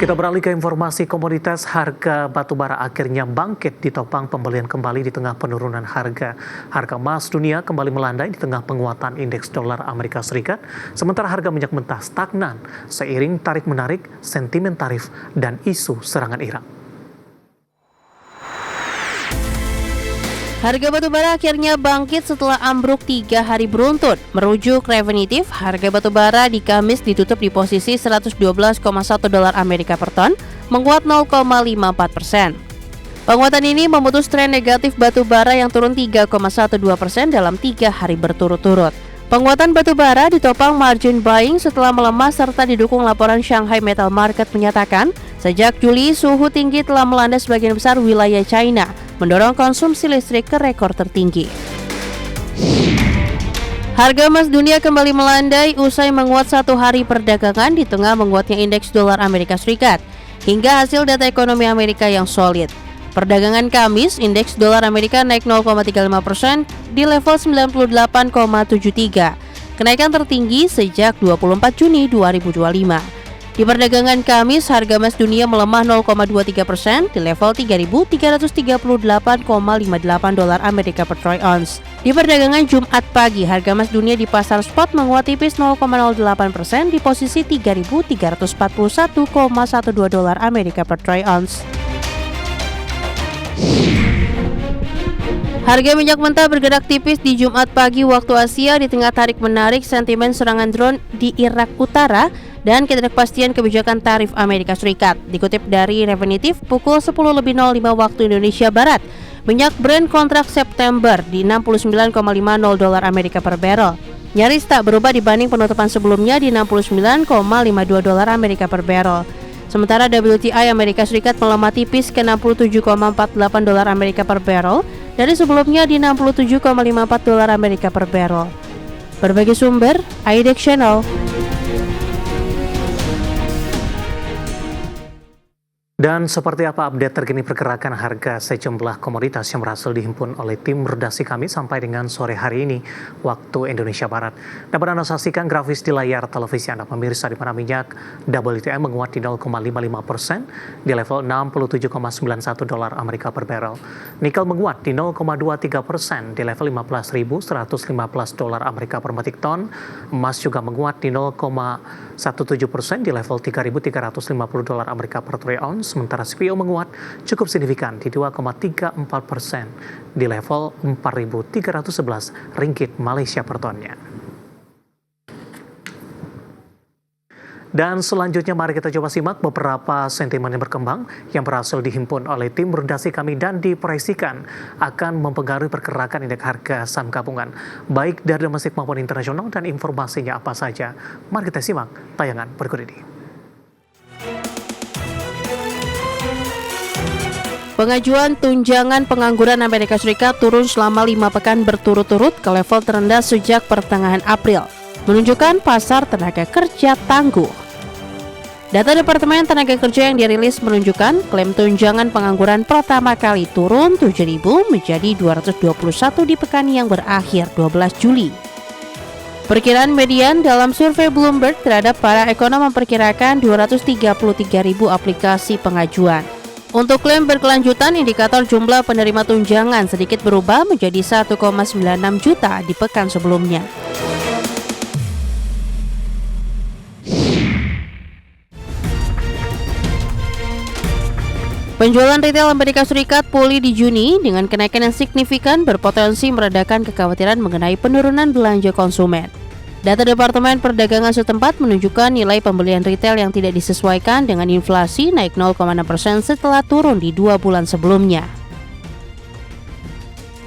Kita beralih ke informasi komoditas. Harga batubara akhirnya bangkit ditopang pembelian kembali di tengah penurunan harga. Harga emas dunia kembali melandai di tengah penguatan indeks dolar Amerika Serikat, sementara harga minyak mentah stagnan seiring tarik-menarik, sentimen tarif, dan isu serangan Iran. Harga batubara akhirnya bangkit setelah ambruk 3 hari beruntun. Merujuk Refinitiv, harga batubara di Kamis ditutup di posisi 112,1 dolar Amerika per ton, menguat 0,54%. Penguatan ini memutus tren negatif batubara yang turun 3,12% dalam 3 hari berturut-turut. Penguatan batubara ditopang margin buying setelah melemah serta didukung laporan Shanghai Metal Market menyatakan, sejak Juli suhu tinggi telah melanda sebagian besar wilayah China, mendorong konsumsi listrik ke rekor tertinggi. Harga emas dunia kembali melandai usai menguat 1 hari perdagangan di tengah menguatnya indeks dolar Amerika Serikat hingga hasil data ekonomi Amerika yang solid. Perdagangan Kamis, indeks dolar Amerika naik 0,35% di level 98,73, kenaikan tertinggi sejak 24 Juni 2025. Di perdagangan Kamis, harga emas dunia melemah 0,23% di level 3.338,58 dolar Amerika per troy ounce. Di perdagangan Jumat pagi, harga emas dunia di pasar spot menguat tipis 0,08% di posisi 3.341,12 dolar Amerika per troy ounce. Harga minyak mentah bergerak tipis di Jumat pagi waktu Asia di tengah tarik-menarik sentimen serangan drone di Irak Utara dan ketidakpastian kebijakan tarif Amerika Serikat. Dikutip dari Refinitiv, pukul 10.05 waktu Indonesia Barat, minyak Brent kontrak September di 69,50 dolar Amerika per barrel. Nyaris tak berubah dibanding penutupan sebelumnya di 69,52 dolar Amerika per barrel. Sementara WTI Amerika Serikat melemah tipis ke 67,48 dolar Amerika per barrel dari sebelumnya di 67,54 dolar Amerika per barrel. Berbagai sumber, IDX Channel. Dan seperti apa update terkini pergerakan harga sejumlah komoditas yang berhasil dihimpun oleh tim redaksi kami sampai dengan sore hari ini waktu Indonesia Barat. Dapat Anda saksikan grafis di layar televisi Anda pemirsa, di mana minyak WTI menguat di 0,55% di level 67,91 dolar Amerika per barrel. Nikel menguat di 0,23% di level 15.115 dolar Amerika per metric ton. Emas juga menguat di 0,17% di level 3.350 dolar Amerika per troy ounce. Sementara CPO menguat cukup signifikan di 2,34% di level 4.311 ringgit Malaysia per tonnya. Dan selanjutnya mari kita coba simak beberapa sentimen yang berkembang yang berhasil dihimpun oleh tim redaksi kami dan diproyeksikan akan mempengaruhi pergerakan indeks harga saham gabungan, baik dari domestik maupun internasional, dan informasinya apa saja. Mari kita simak tayangan berikut ini. Pengajuan tunjangan pengangguran Amerika Serikat turun selama 5 pekan berturut-turut ke level terendah sejak pertengahan April, menunjukkan pasar tenaga kerja tangguh. Data Departemen Tenaga Kerja yang dirilis menunjukkan klaim tunjangan pengangguran pertama kali turun 7.000 menjadi 221 di pekan yang berakhir 12 Juli. Perkiraan median dalam survei Bloomberg terhadap para ekonom memperkirakan 233.000 aplikasi pengajuan. Untuk klaim berkelanjutan, indikator jumlah penerima tunjangan sedikit berubah menjadi 1,96 juta di pekan sebelumnya. Penjualan retail Amerika Serikat pulih di Juni dengan kenaikan yang signifikan berpotensi meredakan kekhawatiran mengenai penurunan belanja konsumen. Data Departemen Perdagangan setempat menunjukkan nilai pembelian retail yang tidak disesuaikan dengan inflasi naik 0,6% setelah turun di 2 bulan sebelumnya.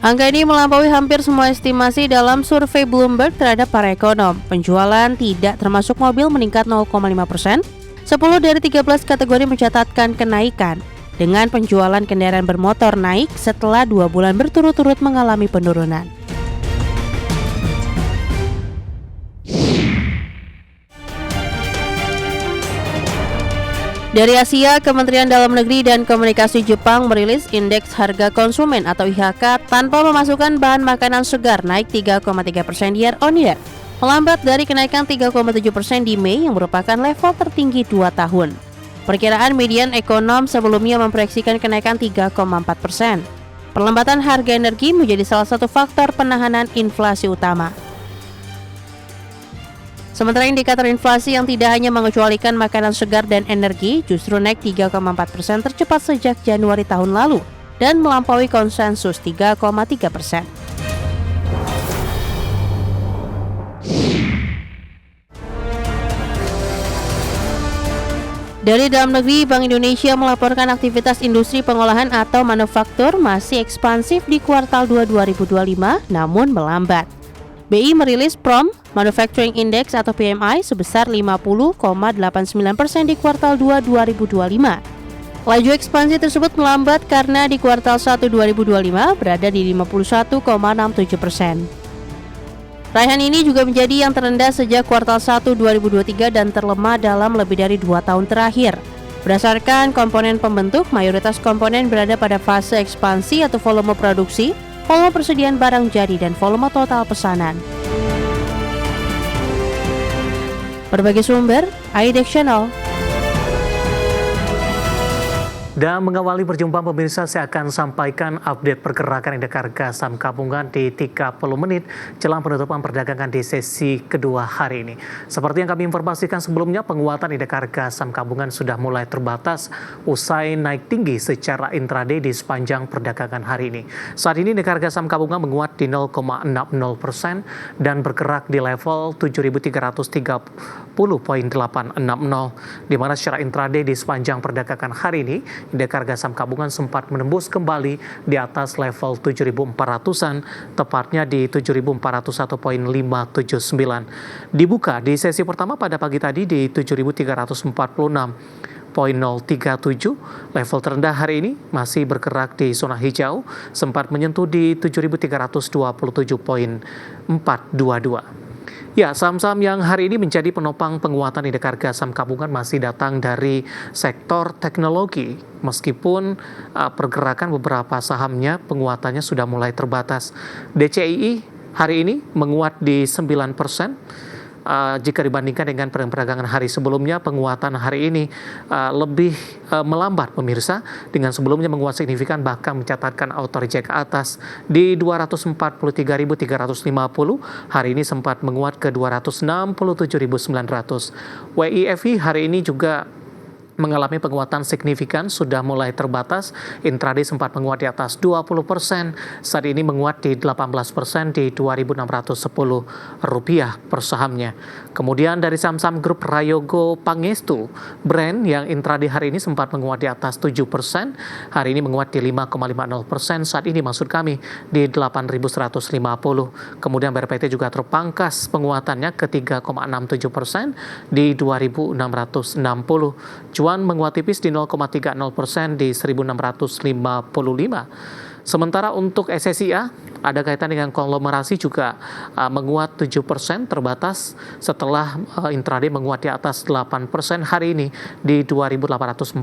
Angka ini melampaui hampir semua estimasi dalam survei Bloomberg terhadap para ekonom. Penjualan tidak termasuk mobil meningkat 0,5%. 10 dari 13 kategori mencatatkan kenaikan, dengan penjualan kendaraan bermotor naik setelah 2 bulan berturut-turut mengalami penurunan. Dari Asia, Kementerian Dalam Negeri dan Komunikasi Jepang merilis indeks harga konsumen atau IHK tanpa memasukkan bahan makanan segar naik 3,3% year on year, melambat dari kenaikan 3,7% di Mei yang merupakan level tertinggi 2 tahun. Perkiraan median ekonom sebelumnya memproyeksikan kenaikan 3,4%. Perlambatan harga energi menjadi salah satu faktor penahanan inflasi utama. Sementara indikator inflasi yang tidak hanya mengecualikan makanan segar dan energi justru naik 3,4% tercepat sejak Januari tahun lalu dan melampaui konsensus 3,3%. Dari dalam negeri, Bank Indonesia melaporkan aktivitas industri pengolahan atau manufaktur masih ekspansif di kuartal 2 2025 namun melambat. BI merilis PROM Manufacturing Index atau PMI sebesar 50,89% di kuartal 2 2025. Laju ekspansi tersebut melambat karena di kuartal 1 2025 berada di 51,67%. Raihan ini juga menjadi yang terendah sejak kuartal 1 2023 dan terlemah dalam lebih dari 2 tahun terakhir. Berdasarkan komponen pembentuk, mayoritas komponen berada pada fase ekspansi atau volume produksi, volume persediaan barang jadi, dan volume total pesanan. Berbagai sumber, IDEX Channel. Dan mengawali perjumpaan pemirsa, saya akan sampaikan update pergerakan indeks harga saham gabungan di 30 menit jelang penutupan perdagangan di sesi kedua hari ini. Seperti yang kami informasikan sebelumnya, penguatan indeks harga saham gabungan sudah mulai terbatas usai naik tinggi secara intraday di sepanjang perdagangan hari ini. Saat ini indeks harga saham gabungan menguat di 0,60% dan bergerak di level 7.330,860, di mana secara intraday di sepanjang perdagangan hari ini indeks harga saham gabungan sempat menembus kembali di atas level 7.400-an, tepatnya di 7.401,579. Dibuka di sesi pertama pada pagi tadi di 7.346,037. Level terendah hari ini masih bergerak di zona hijau, sempat menyentuh di 7.327,422. Ya, saham-saham yang hari ini menjadi penopang penguatan indeks harga saham gabungan masih datang dari sektor teknologi. Meskipun pergerakan beberapa sahamnya penguatannya sudah mulai terbatas. DCII hari ini menguat di 9%. Jika dibandingkan dengan perdagangan hari sebelumnya, penguatan hari ini lebih melambat pemirsa, dengan sebelumnya menguat signifikan bahkan mencatatkan auto reject ke atas di 243.350, hari ini sempat menguat ke 267.900. WIFI hari ini juga mengalami penguatan signifikan, sudah mulai terbatas. Intraday sempat menguat di atas 20%, saat ini menguat di 18% di Rp2.610 per sahamnya. Kemudian dari saham-saham grup Prayogo Pangestu, brand yang intraday hari ini sempat menguat di atas 7%, hari ini menguat di 5,50%, saat ini maksud kami di 8.150. Kemudian BRPT juga terpangkas penguatannya ke 3,67% di 2.660. Cuan menguat tipis di 0,30% di 1.655. Sementara untuk SSIA ada kaitan dengan konglomerasi juga menguat 7% terbatas setelah intraday menguat di atas 8% hari ini di 2.840.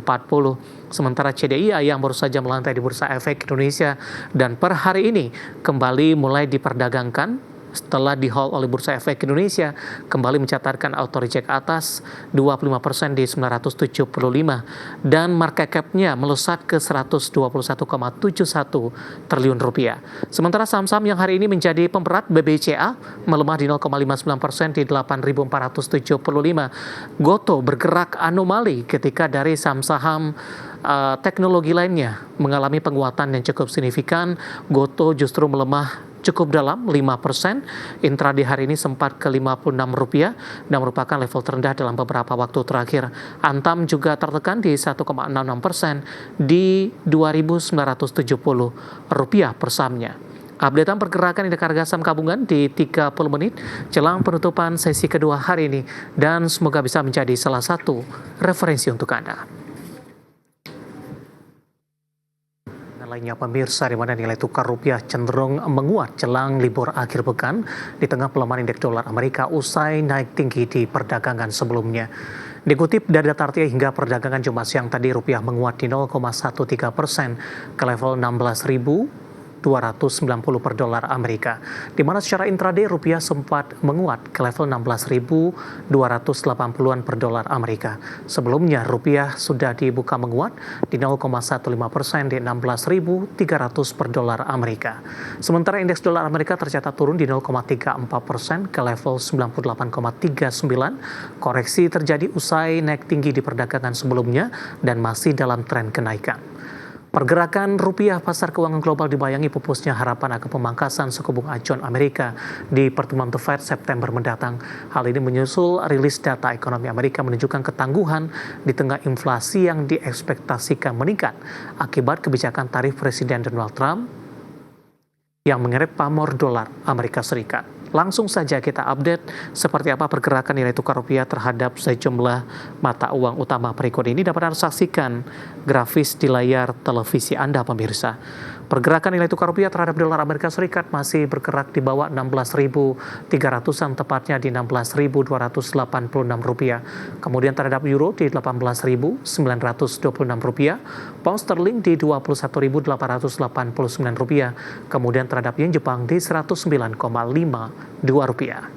Sementara CDIA yang baru saja melantai di Bursa Efek Indonesia dan per hari ini kembali mulai diperdagangkan setelah di-hold oleh Bursa Efek Indonesia, kembali mencatatkan auto reject atas 25% di 975 dan market cap-nya melesat ke 121,71 triliun rupiah. Sementara saham-saham yang hari ini menjadi pemberat, BBCA melemah di 0,59% di 8.475. Goto bergerak anomali ketika dari saham-saham teknologi lainnya mengalami penguatan yang cukup signifikan. Goto justru melemah cukup dalam 5%, intraday hari ini sempat ke Rp56 dan merupakan level terendah dalam beberapa waktu terakhir. Antam juga tertekan di 1,66% di Rp2.970 per sahamnya. Updatean pergerakan indeks harga saham gabungan di 30 menit jelang penutupan sesi kedua hari ini, dan semoga bisa menjadi salah satu referensi untuk Anda. Lainnya pemirsa, di mana nilai tukar rupiah cenderung menguat jelang libur akhir pekan di tengah pelemahan indeks dolar Amerika usai naik tinggi di perdagangan sebelumnya. Dikutip dari data RTI hingga perdagangan Jumat siang tadi, rupiah menguat di 0,13% ke level 16.700 16.290 per dolar Amerika, di mana secara intraday rupiah sempat menguat ke level 16.280-an per dolar Amerika. Sebelumnya rupiah sudah dibuka menguat di 0,15% di 16.300 per dolar Amerika. Sementara indeks dolar Amerika tercatat turun di 0,34% ke level 98,39. Koreksi terjadi usai naik tinggi di perdagangan sebelumnya dan masih dalam tren kenaikan. Pergerakan rupiah pasar keuangan global dibayangi pupusnya harapan akan pemangkasan suku bunga acuan Amerika di pertemuan The Fed September mendatang. Hal ini menyusul rilis data ekonomi Amerika menunjukkan ketangguhan di tengah inflasi yang diekspektasikan meningkat akibat kebijakan tarif Presiden Donald Trump yang mengerek pamor dolar Amerika Serikat. Langsung saja kita update seperti apa pergerakan nilai tukar rupiah terhadap sejumlah mata uang utama berikut ini. Dapat Anda saksikan grafis di layar televisi Anda, pemirsa. Pergerakan nilai tukar rupiah terhadap dolar Amerika Serikat masih bergerak di bawah 16.300-an, tepatnya di 16.286 rupiah. Kemudian terhadap euro di 18.926 rupiah, pound sterling di 21.889 rupiah. Kemudian terhadap yen Jepang di 109,52 rupiah.